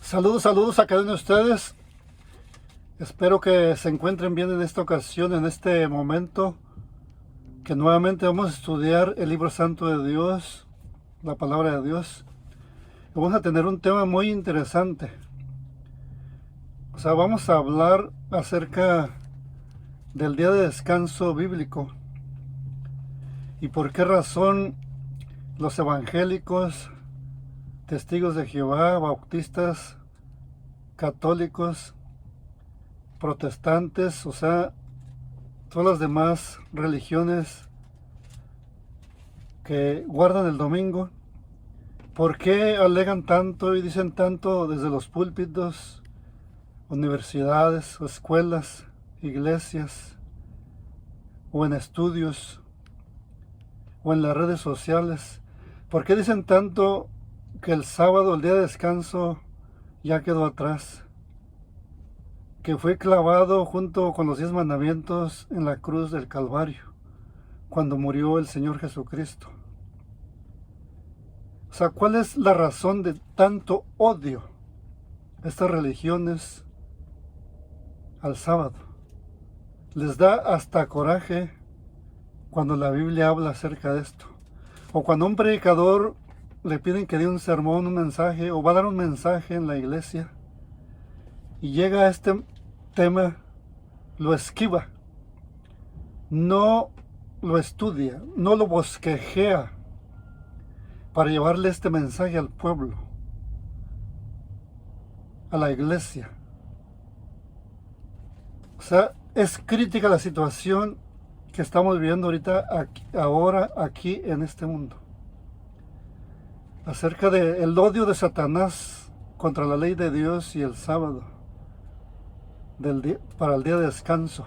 Saludos a cada uno de ustedes. Espero que se encuentren bien en esta ocasión, en este momento, que nuevamente vamos a estudiar el libro santo de Dios, la palabra de Dios. Vamos a tener un tema muy interesante. Vamos a hablar acerca del día de descanso bíblico y por qué razón los evangélicos, testigos de Jehová, bautistas, católicos, protestantes, todas las demás religiones que guardan el domingo, ¿por qué alegan tanto y dicen tanto desde los púlpitos, universidades, escuelas, iglesias, o en estudios, o en las redes sociales? ¿Por qué dicen tanto que el sábado, el día de descanso, ya quedó atrás? Que fue clavado junto con los 10 mandamientos en la cruz del Calvario, cuando murió el Señor Jesucristo. ¿Cuál es la razón de tanto odio a estas religiones al sábado? Les da hasta coraje cuando la Biblia habla acerca de esto. O cuando a un predicador le piden que dé un sermón, un mensaje, o va a dar un mensaje en la iglesia, y llega a este tema, lo esquiva, no lo estudia, no lo bosquejea para llevarle este mensaje al pueblo, a la iglesia. Es crítica la situación que estamos viviendo ahora aquí en este mundo, acerca del odio de Satanás contra la ley de Dios y el sábado para el día de descanso.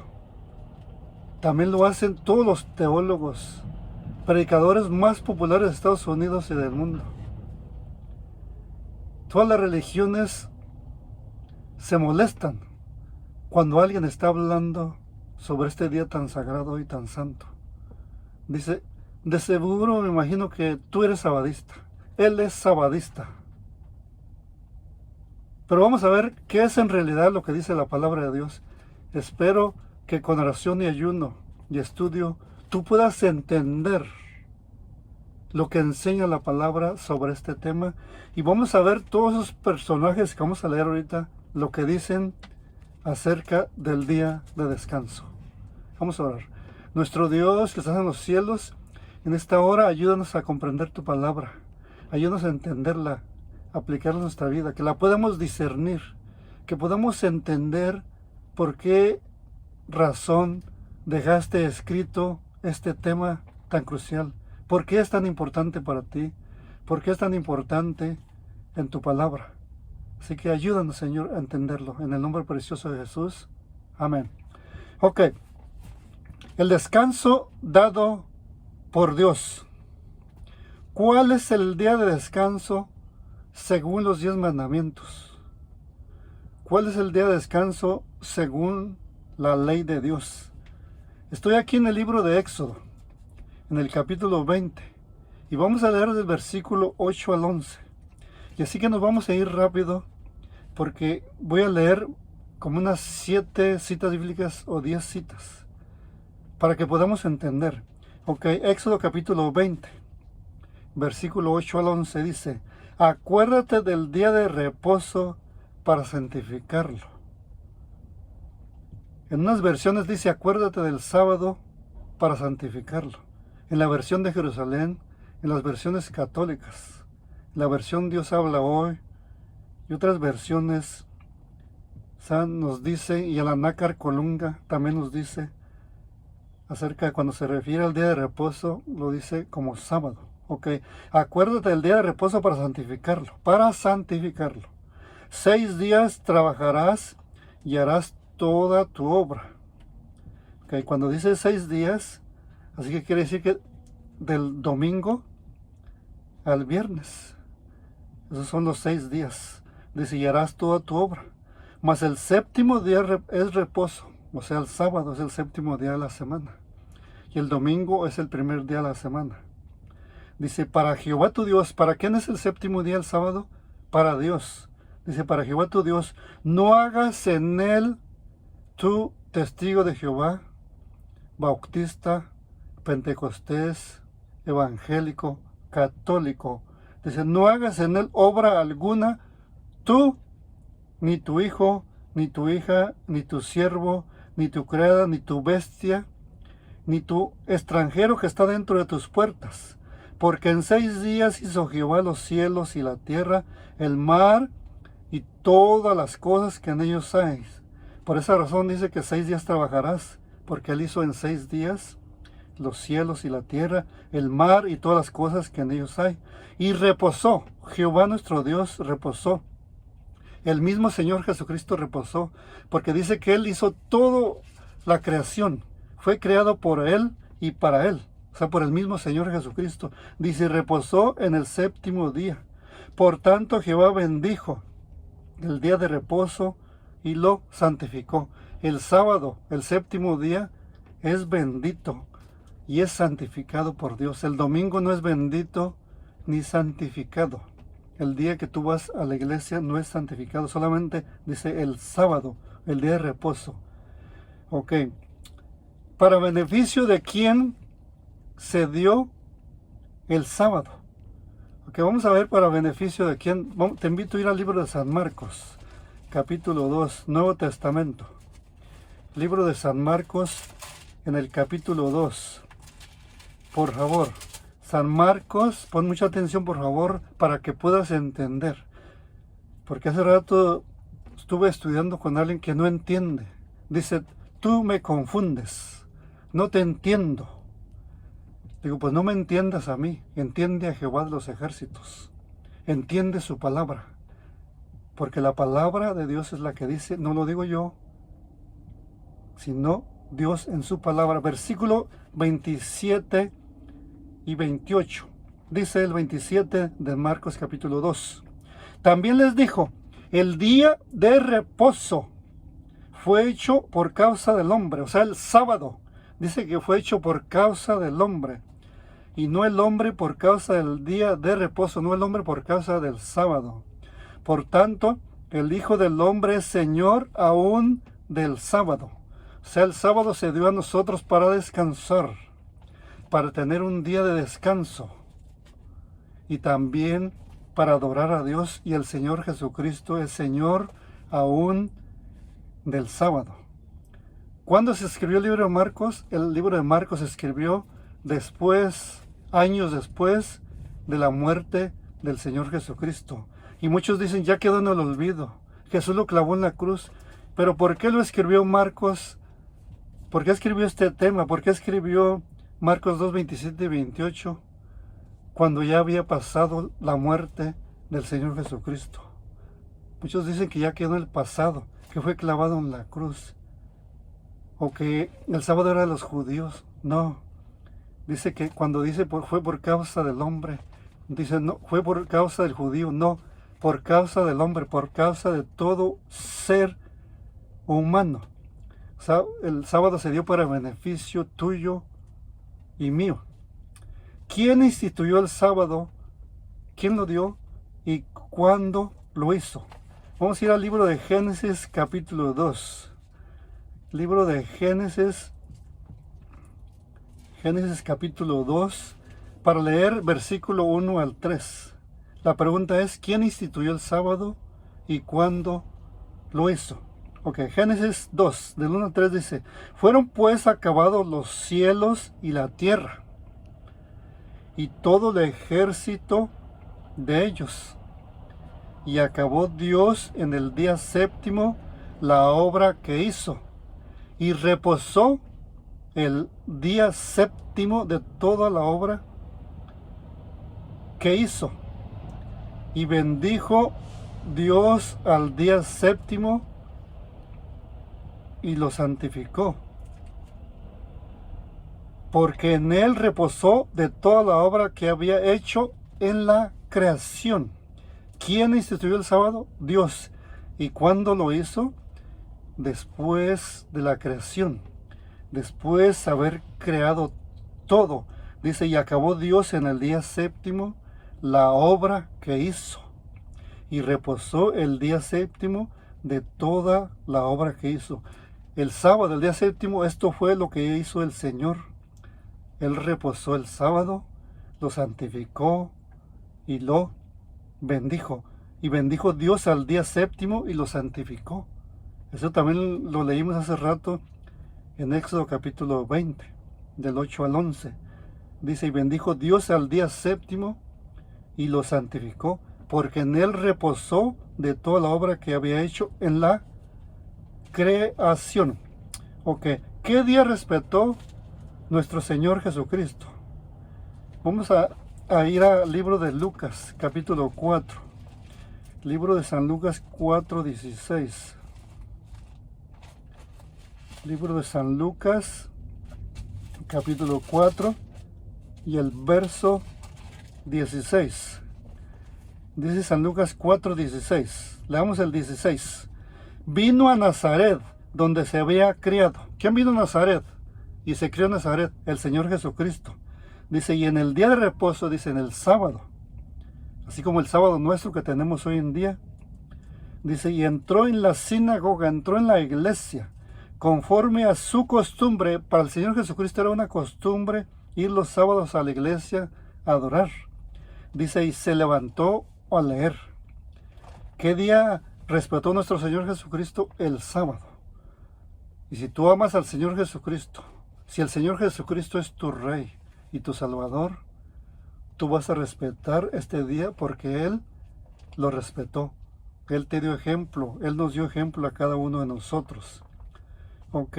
También lo hacen todos los teólogos, predicadores más populares de Estados Unidos y del mundo. Todas las religiones se molestan cuando alguien está hablando sobre este día tan sagrado y tan santo. Dice, de seguro me imagino que tú eres sabadista. Él es sabadista. Pero vamos a ver qué es en realidad lo que dice la palabra de Dios. Espero que con oración y ayuno y estudio tú puedas entender lo que enseña la palabra sobre este tema. Y vamos a ver todos esos personajes que vamos a leer ahorita, lo que dicen acerca del día de descanso. Vamos a orar. Nuestro Dios que estás en los cielos, en esta hora ayúdanos a comprender tu palabra. Ayúdanos a entenderla, aplicarla en nuestra vida, que la podamos discernir, que podamos entender por qué razón dejaste escrito este tema tan crucial. ¿Por qué es tan importante para ti? ¿Por qué es tan importante en tu palabra? Así que ayúdanos, Señor, a entenderlo. En el nombre precioso de Jesús. Amén. Ok. El descanso dado por Dios. ¿Cuál es el día de descanso según los 10 mandamientos? ¿Cuál es el día de descanso según la ley de Dios? Estoy aquí en el libro de Éxodo, en el capítulo 20, y vamos a leer del versículo 8 al 11. Y así que nos vamos a ir rápido, porque voy a leer como unas 7 citas bíblicas o 10 citas, para que podamos entender. Ok, Éxodo capítulo 20, versículo 8 al 11 dice, acuérdate del día de reposo para santificarlo. En unas versiones dice, acuérdate del sábado para santificarlo. En la versión de Jerusalén, en las versiones católicas, la versión Dios habla hoy, y otras versiones nos dice, y el Anácar Colunga también nos dice, acerca de cuando se refiere al día de reposo, lo dice como sábado. Ok, acuérdate del día de reposo para santificarlo, 6 días trabajarás y harás toda tu obra. Ok, cuando dice 6 días, así que quiere decir que del domingo al viernes, esos son los 6 días. Dice, y harás toda tu obra. Mas el séptimo día es reposo, o sea, el sábado es el séptimo día de la semana. Y el domingo es el primer día de la semana. Dice, para Jehová tu Dios. ¿Para quién es el séptimo día, el sábado? Para Dios. Dice, para Jehová tu Dios, no hagas en él tu testigo de Jehová, bautista, pentecostés, evangélico, católico. Dice, no hagas en él obra alguna, tú, ni tu hijo, ni tu hija, ni tu siervo, ni tu criada, ni tu bestia, ni tu extranjero que está dentro de tus puertas. Porque en 6 días hizo Jehová los cielos y la tierra, el mar y todas las cosas que en ellos hay. Por esa razón dice que 6 días trabajarás, porque él hizo en 6 días los cielos y la tierra, el mar y todas las cosas que en ellos hay. Y reposó, Jehová nuestro Dios reposó. El mismo Señor Jesucristo reposó, porque dice que él hizo toda la creación. Fue creado por él y para él. O sea, por el mismo Señor Jesucristo. Dice, reposó en el 7º día. Por tanto, Jehová bendijo el día de reposo y lo santificó. El sábado, el 7º día, es bendito y es santificado por Dios. El domingo no es bendito ni santificado. El día que tú vas a la iglesia no es santificado. Solamente dice el sábado, el día de reposo. Ok. ¿Para beneficio de quién se dio el sábado? Ok, vamos a ver para beneficio de quién. Te invito a ir al libro de San Marcos, capítulo 2, Nuevo Testamento. Libro de San Marcos, en el capítulo 2. Por favor, San Marcos, pon mucha atención por favor, para que puedas entender. Porque hace rato estuve estudiando con alguien que no entiende. Dice, tú me confundes, no te entiendo. Digo, pues no me entiendas a mí, entiende a Jehová de los ejércitos, entiende su palabra, porque la palabra de Dios es la que dice, no lo digo yo, sino Dios en su palabra. Versículo 27 y 28, dice el 27 de Marcos capítulo 2. También les dijo, el día de reposo fue hecho por causa del hombre, o sea, el sábado, dice que fue hecho por causa del hombre. Y no el hombre por causa del día de reposo, no el hombre por causa del sábado. Por tanto, el Hijo del Hombre es Señor aún del sábado. O sea, el sábado se dio a nosotros para descansar, para tener un día de descanso. Y también para adorar a Dios. Y el Señor Jesucristo es Señor aún del sábado. ¿Cuándo se escribió el libro de Marcos? El libro de Marcos se escribió después, años después de la muerte del Señor Jesucristo. Y muchos dicen, ya quedó en el olvido. Jesús lo clavó en la cruz. Pero ¿por qué lo escribió Marcos? ¿Por qué escribió este tema? ¿Por qué escribió Marcos 2, 27 y 28? Cuando ya había pasado la muerte del Señor Jesucristo. Muchos dicen que ya quedó en el pasado, que fue clavado en la cruz. O que el sábado era de los judíos. No. Dice que cuando dice fue por causa del hombre, dice no, fue por causa del judío, no, por causa del hombre, por causa de todo ser humano. O sea, el sábado se dio para beneficio tuyo y mío. ¿Quién instituyó el sábado? ¿Quién lo dio? ¿Y cuándo lo hizo? Vamos a ir al libro de Génesis capítulo 2. Libro de Génesis capítulo 2, para leer versículo 1 al 3. La pregunta es, ¿quién instituyó el sábado y cuándo lo hizo? Ok, Génesis 2, del 1 al 3 dice, fueron pues acabados los cielos y la tierra, y todo el ejército de ellos. Y acabó Dios en el día 7º la obra que hizo, y reposó el día 7º de toda la obra que hizo. Y bendijo Dios al día 7º y lo santificó, porque en él reposó de toda la obra que había hecho en la creación. ¿Quién instituyó el sábado? Dios. ¿Y cuándo lo hizo? Después de la creación. Después de haber creado todo. Dice, y acabó Dios en el día 7º la obra que hizo. y reposó el día séptimo de toda la obra que hizo. El sábado, el día séptimo, esto fue lo que hizo el Señor. Él reposó el sábado, lo santificó y lo bendijo. Y bendijo Dios al día séptimo y lo santificó. Eso también lo leímos hace rato en Éxodo capítulo 20, del 8 al 11. Dice, y bendijo Dios al día séptimo y lo santificó, porque en él reposó de toda la obra que había hecho en la creación. Ok, ¿qué día respetó nuestro Señor Jesucristo? Vamos a ir al libro de Lucas, capítulo 4. Libro de San Lucas 4:16. Libro de San Lucas, capítulo 4 y el verso 16. Dice San Lucas 4:16. Leamos el 16. Vino a Nazaret, donde se había criado. ¿Quién vino a Nazaret? Y se crió en Nazaret, el Señor Jesucristo. Dice, y en el día de reposo, dice, en el sábado, así como el sábado nuestro que tenemos hoy en día, dice, y entró en la sinagoga, entró en la iglesia, conforme a su costumbre. Para el Señor Jesucristo era una costumbre ir los sábados a la iglesia a adorar. Dice, y se levantó a leer. ¿Qué día respetó nuestro Señor Jesucristo? El sábado. Y si tú amas al Señor Jesucristo, si el Señor Jesucristo es tu Rey y tu Salvador, tú vas a respetar este día porque Él lo respetó. Él te dio ejemplo, Él nos dio ejemplo a cada uno de nosotros. Ok,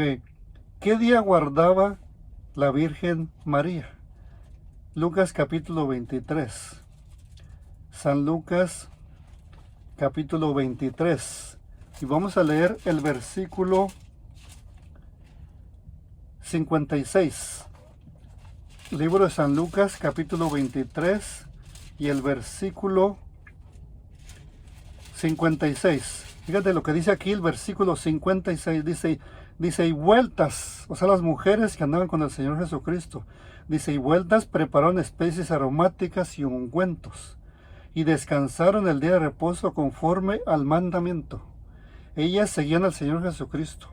¿qué día guardaba la Virgen María? Lucas capítulo 23. San Lucas capítulo 23. Y vamos a leer el versículo 56. Libro de San Lucas capítulo 23 y el versículo 56. Fíjate lo que dice aquí el versículo 56. Dice, y vueltas, o sea, las mujeres que andaban con el Señor Jesucristo, dice, y vueltas prepararon especies aromáticas y ungüentos, y descansaron el día de reposo conforme al mandamiento. Ellas seguían al Señor Jesucristo.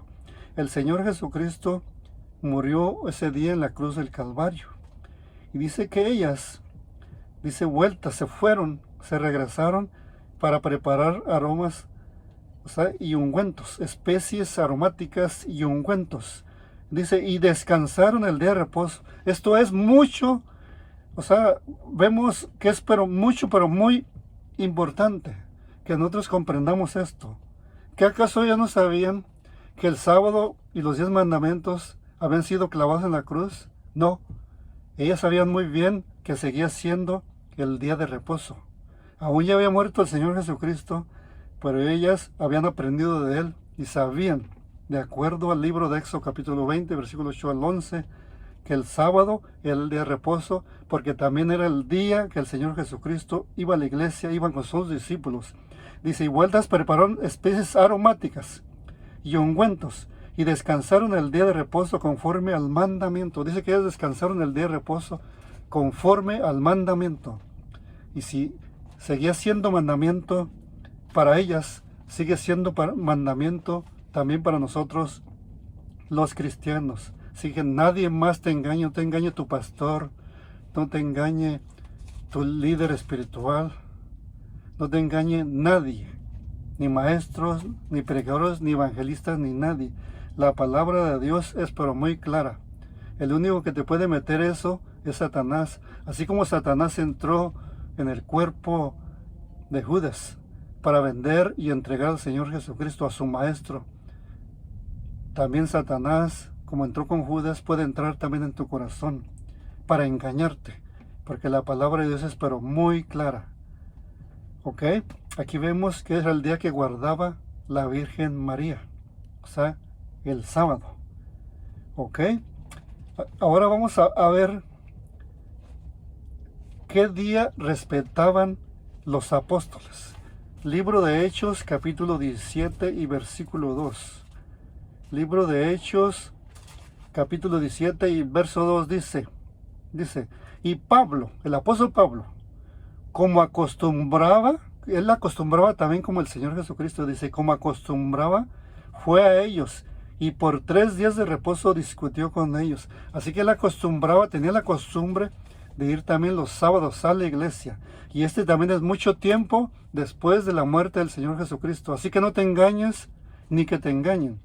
El Señor Jesucristo murió ese día en la cruz del Calvario. Y dice que ellas, dice, vueltas, se fueron, se regresaron para preparar aromas, o sea, y ungüentos, especies aromáticas y ungüentos. Dice, y descansaron el día de reposo. Esto es mucho, o sea, vemos que es mucho, pero muy importante que nosotros comprendamos esto. ¿Que acaso ya no sabían que el sábado y los 10 mandamientos habían sido clavados en la cruz? No, ellas sabían muy bien que seguía siendo el día de reposo. Aún ya había muerto el Señor Jesucristo, pero ellas habían aprendido de Él y sabían, de acuerdo al libro de Éxodo capítulo 20, versículo 8 al 11, que el sábado era el día de reposo, porque también era el día que el Señor Jesucristo iba a la iglesia, iban con sus discípulos. Dice, y vueltas prepararon especies aromáticas y ungüentos, y descansaron el día de reposo conforme al mandamiento. Dice que ellos descansaron el día de reposo conforme al mandamiento. Y si seguía siendo mandamiento para ellas, sigue siendo mandamiento también para nosotros los cristianos. Así que nadie más te engañe, no te engañe tu pastor, no te engañe tu líder espiritual, no te engañe nadie, ni maestros, ni predicadores, ni evangelistas, ni nadie. La palabra de Dios es pero muy clara. El único que te puede meter eso es Satanás. Así como Satanás entró en el cuerpo de Judas para vender y entregar al Señor Jesucristo a su maestro, también Satanás, como entró con Judas, puede entrar también en tu corazón para engañarte, porque la palabra de Dios es pero muy clara. Ok, aquí vemos que era el día que guardaba la Virgen María, o sea, el sábado. Ok, ahora vamos a ver qué día respetaban los apóstoles. Libro de Hechos, capítulo 17 y versículo 2. Libro de Hechos, capítulo 17 y verso 2 dice, y Pablo, el apóstol Pablo, como acostumbraba, él acostumbraba también como el Señor Jesucristo, dice, como acostumbraba, fue a ellos, y por 3 días de reposo discutió con ellos. Así que él acostumbraba, tenía la costumbre de ir también los sábados a la iglesia. Y este también es mucho tiempo después de la muerte del Señor Jesucristo. Así que no te engañes, ni que te engañen.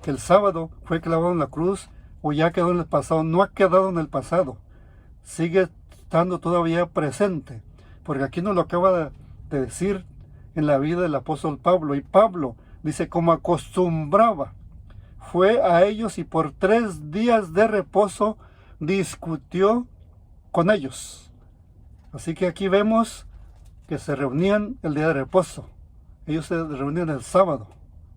Que el sábado fue clavado en la cruz, o ya quedó en el pasado. No ha quedado en el pasado. Sigue estando todavía presente. Porque aquí nos lo acaba de decir en la vida del apóstol Pablo. Y Pablo dice, como acostumbraba, fue a ellos y por 3 días de reposo discutió con ellos. Así que aquí vemos que se reunían el día de reposo. Ellos se reunían el sábado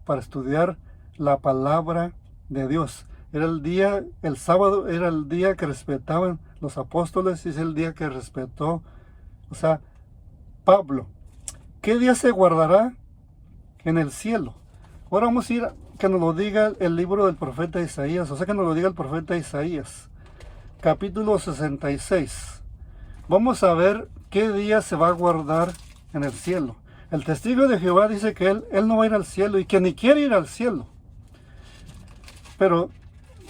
para estudiar la palabra de Dios. Era el sábado era el día que respetaban los apóstoles y es el día que respetó, Pablo. ¿Qué día se guardará en el cielo? Ahora vamos a ir que nos lo diga el libro del profeta Isaías, que nos lo diga el profeta Isaías, capítulo 66. Vamos a ver qué día se va a guardar en el cielo. El testigo de Jehová dice que él no va a ir al cielo y que ni quiere ir al cielo. Pero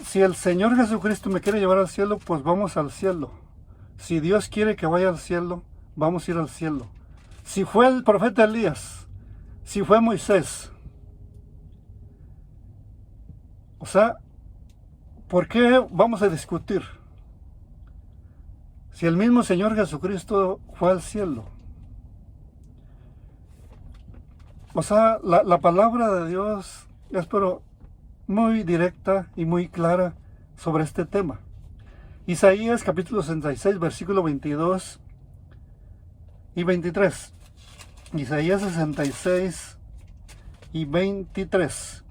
si el Señor Jesucristo me quiere llevar al cielo, pues vamos al cielo. Si Dios quiere que vaya al cielo, vamos a ir al cielo. Si fue el profeta Elías, si fue Moisés, ¿por qué vamos a discutir? Si el mismo Señor Jesucristo fue al cielo. La palabra de Dios es pero muy directa y muy clara sobre este tema. Isaías capítulo 66, versículo 22 y 23. Isaías 66 y 23.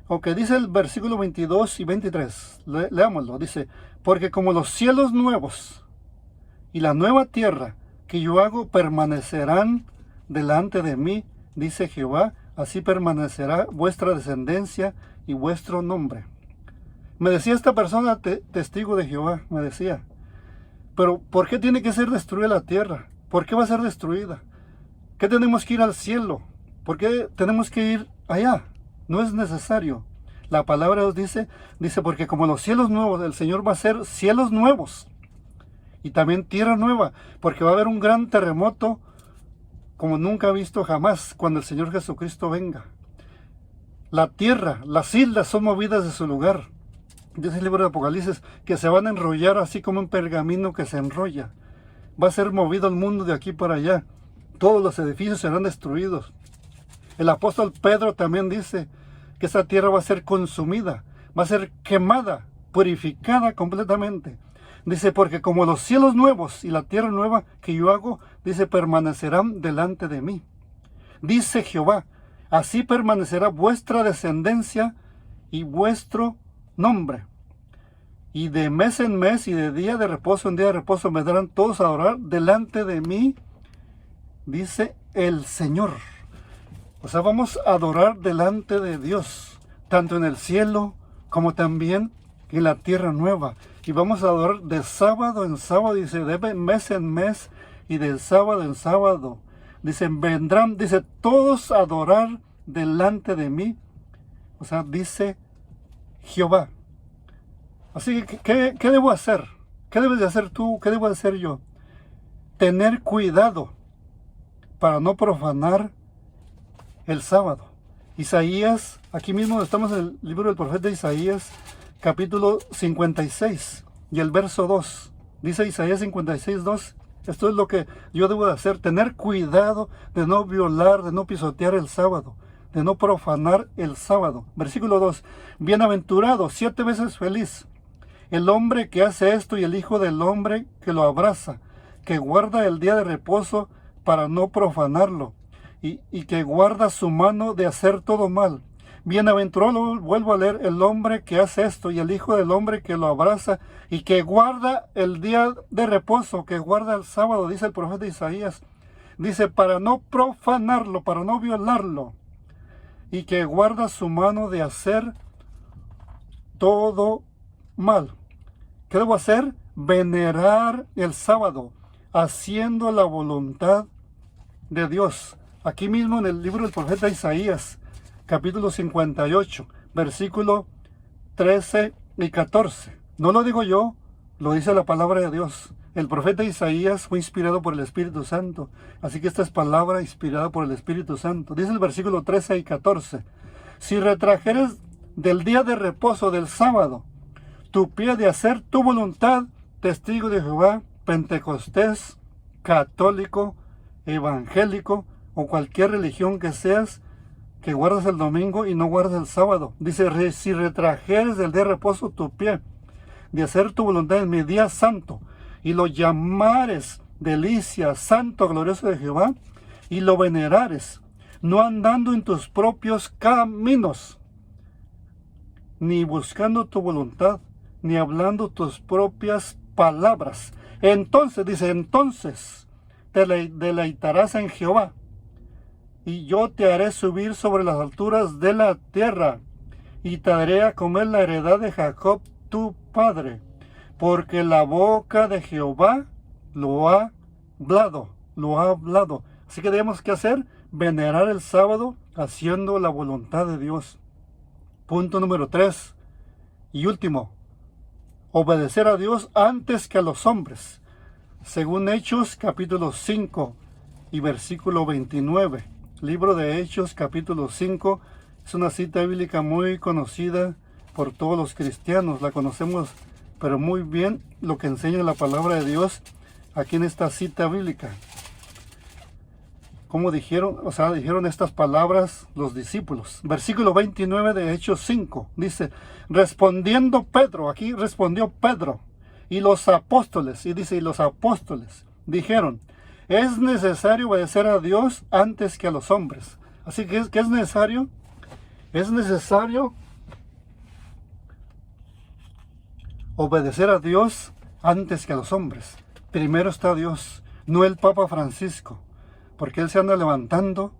Aunque dice el versículo 22 y 23. Leámoslo. Dice, porque como los cielos nuevos y la nueva tierra que yo hago permanecerán delante de mí, dice Jehová, así permanecerá vuestra descendencia y vuestro nombre. Me decía esta persona, testigo de Jehová, me decía, pero ¿por qué tiene que ser destruida la tierra? ¿Por qué va a ser destruida? ¿Qué tenemos que ir al cielo? ¿Por qué tenemos que ir allá? No es necesario. La palabra de Dios dice, porque como los cielos nuevos, el Señor va a hacer cielos nuevos y también tierra nueva, porque va a haber un gran terremoto como nunca ha visto jamás cuando el Señor Jesucristo venga. La tierra, las islas son movidas de su lugar. Dice el libro de Apocalipsis que se van a enrollar así como un pergamino que se enrolla. Va a ser movido el mundo de aquí para allá. Todos los edificios serán destruidos. El apóstol Pedro también dice que esa tierra va a ser consumida, va a ser quemada, purificada completamente. Dice, porque como los cielos nuevos y la tierra nueva que yo hago, dice, permanecerán delante de mí. Dice Jehová, así permanecerá vuestra descendencia y vuestro nombre. Y de mes en mes y de día de reposo en día de reposo me darán todos a orar delante de mí, dice el Señor. Vamos a adorar delante de Dios, tanto en el cielo como también en la tierra nueva. Y vamos a adorar de sábado en sábado, dice, de mes en mes y de sábado en sábado. Dice, vendrán, dice, todos a adorar delante de mí. Dice Jehová. Así que, ¿qué debo hacer? ¿Qué debes de hacer tú? ¿Qué debo de hacer yo? Tener cuidado para no profanar el sábado. Isaías, aquí mismo estamos en el libro del profeta Isaías, capítulo 56 y el verso 2. Dice Isaías 56, 2. Esto es lo que yo debo de hacer. Tener cuidado de no violar, de no pisotear el sábado, de no profanar el sábado. Versículo 2. Bienaventurado, 7 veces feliz, el hombre que hace esto y el hijo del hombre que lo abraza, que guarda el día de reposo para no profanarlo, y que guarda su mano de hacer todo mal. Bienaventurado, vuelvo a leer, el hombre que hace esto y el hijo del hombre que lo abraza y que guarda el día de reposo, que guarda el sábado, dice el profeta Isaías. Dice, para no profanarlo, para no violarlo, y que guarda su mano de hacer todo mal. ¿Qué debo hacer? Venerar el sábado, haciendo la voluntad de Dios. aquí mismo en el libro del profeta Isaías, capítulo 58, versículo 13 y 14. No lo digo yo, lo dice la palabra de Dios. El profeta Isaías fue inspirado por el Espíritu Santo, así que esta es palabra inspirada por el Espíritu Santo. Dice el versículo 13 y 14, si retrajeres del día de reposo del sábado, tu pie de hacer tu voluntad, testigo de Jehová, pentecostés, católico, evangélico o cualquier religión que seas, que guardas el domingo y no guardas el sábado. Dice, si retrajeres del día de reposo tu pie de hacer tu voluntad en mi día santo, y lo llamares delicia, santo, glorioso de Jehová, y lo venerares, no andando en tus propios caminos, ni buscando tu voluntad, ni hablando tus propias palabras. Entonces, dice, entonces te deleitarás en Jehová, y yo te haré subir sobre las alturas de la tierra, y te daré a comer la heredad de Jacob tu padre, porque la boca de Jehová lo ha hablado. Así que tenemos que hacer, venerar el sábado haciendo la voluntad de Dios. Punto número 3 y último, obedecer a Dios antes que a los hombres. Según Hechos capítulo 5 y versículo 29. Libro de Hechos capítulo 5 es una cita bíblica muy conocida por todos los cristianos. La conocemos pero muy bien lo que enseña la palabra de Dios aquí en esta cita bíblica. Como dijeron estas palabras los discípulos. Versículo 29 de Hechos 5 dice, respondiendo Pedro, aquí respondió Pedro, y los apóstoles, y dice, y los apóstoles dijeron, es necesario obedecer a Dios antes que a los hombres. Así que, ¿qué es necesario? Es necesario obedecer a Dios antes que a los hombres. Primero está Dios, no el Papa Francisco, porque él se anda levantando,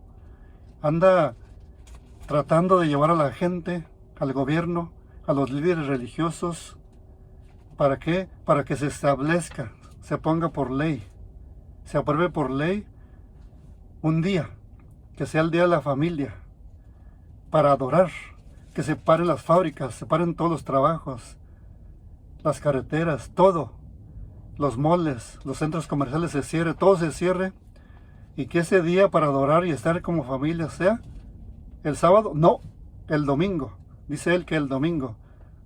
anda tratando de llevar a la gente, al gobierno, a los líderes religiosos. ¿Para qué? Para que se establezca, se ponga por ley, se apruebe por ley un día, que sea el día de la familia, para adorar, que se paren las fábricas, se paren todos los trabajos, las carreteras, todo, los moles, los centros comerciales se cierre, todo se cierre, y que ese día para adorar y estar como familia sea el sábado, no, el domingo. Dice él que el domingo,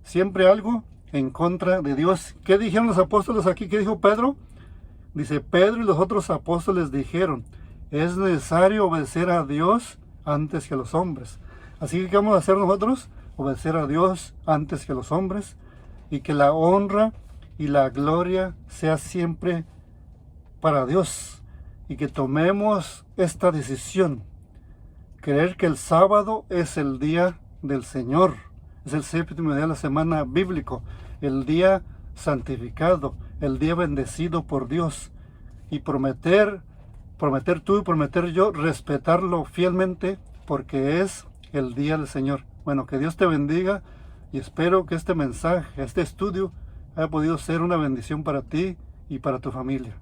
siempre algo en contra de Dios. ¿Qué dijeron los apóstoles aquí? ¿Qué dijo Pedro? Dice, Pedro y los otros apóstoles dijeron, es necesario obedecer a Dios antes que a los hombres. Así que, ¿qué vamos a hacer nosotros? Obedecer a Dios antes que a los hombres, y que la honra y la gloria sea siempre para Dios, y que tomemos esta decisión, creer que el sábado es el día del Señor, es el séptimo día de la semana bíblico, el día santificado, el día bendecido por Dios, y prometer tú y prometer yo, respetarlo fielmente, porque es el día del Señor. Bueno, que Dios te bendiga, y espero que este mensaje, este estudio, haya podido ser una bendición para ti y para tu familia.